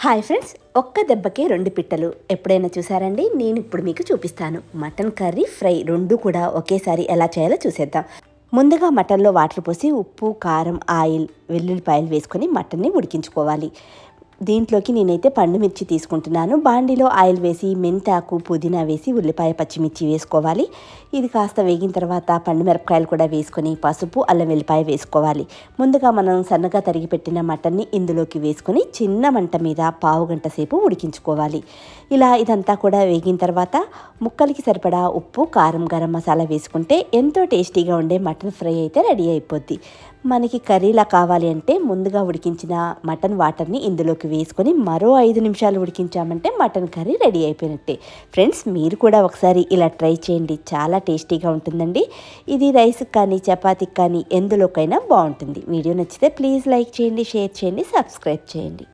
Hi friends, ఒక్క దెబ్బకే రెండు పిట్టలు ఎప్పుడైనా చూసారండి? నేను ఇప్పుడు మీకు చూపిస్తాను. మటన్ కర్రీ, ఫ్రై రెండు కూడా ఒకేసారి ఎలా చేయాలో చూసేద్దాం. ముందుగా మటన్లో వాటర్ పోసి ఉప్పు, కారం, ఆయిల్, వెల్లుల్లిపాయలు వేసుకొని మటన్ని ఉడికించుకోవాలి. దీంట్లోకి నేనైతే పండు మిర్చి తీసుకుంటున్నాను. బాండీలో ఆయిల్ వేసి మెంతాకు, పుదీనా వేసి ఉల్లిపాయ, పచ్చిమిర్చి వేసుకోవాలి. ఇది కాస్త వేగిన తర్వాత పండు మిరపకాయలు కూడా వేసుకొని పసుపు, అల్లం వెల్లిపాయ వేసుకోవాలి. ముందుగా మనం సన్నగా తరిగి పెట్టిన మటన్ని ఇందులోకి వేసుకొని చిన్న మంట మీద పావుగంట సేపు ఉడికించుకోవాలి. ఇలా ఇదంతా కూడా వేగిన తర్వాత ముక్కలకి సరిపడా ఉప్పు, కారం, గరం మసాలా వేసుకుంటే ఎంతో టేస్టీగా ఉండే మటన్ ఫ్రై అయితే రెడీ అయిపోద్ది. మనకి కర్రీలా కావాలి అంటే ముందుగా ఉడికించిన మటన్ వాటర్ని ఇందులోకి వేసుకొని మరో 5 నిమిషాలు ఉడికించామంటే మటన్ కర్రీ రెడీ అయిపోయినట్టే. ఫ్రెండ్స్, మీరు కూడా ఒకసారి ఇలా ట్రై చేయండి, చాలా టేస్టీగా ఉంటుందండి. ఇది రైస్కి కానీ చపాతీకి కానీ ఎందులోకైనా బాగుంటుంది. వీడియో నచ్చితే ప్లీజ్ లైక్ చేయండి, షేర్ చేయండి, సబ్స్క్రైబ్ చేయండి.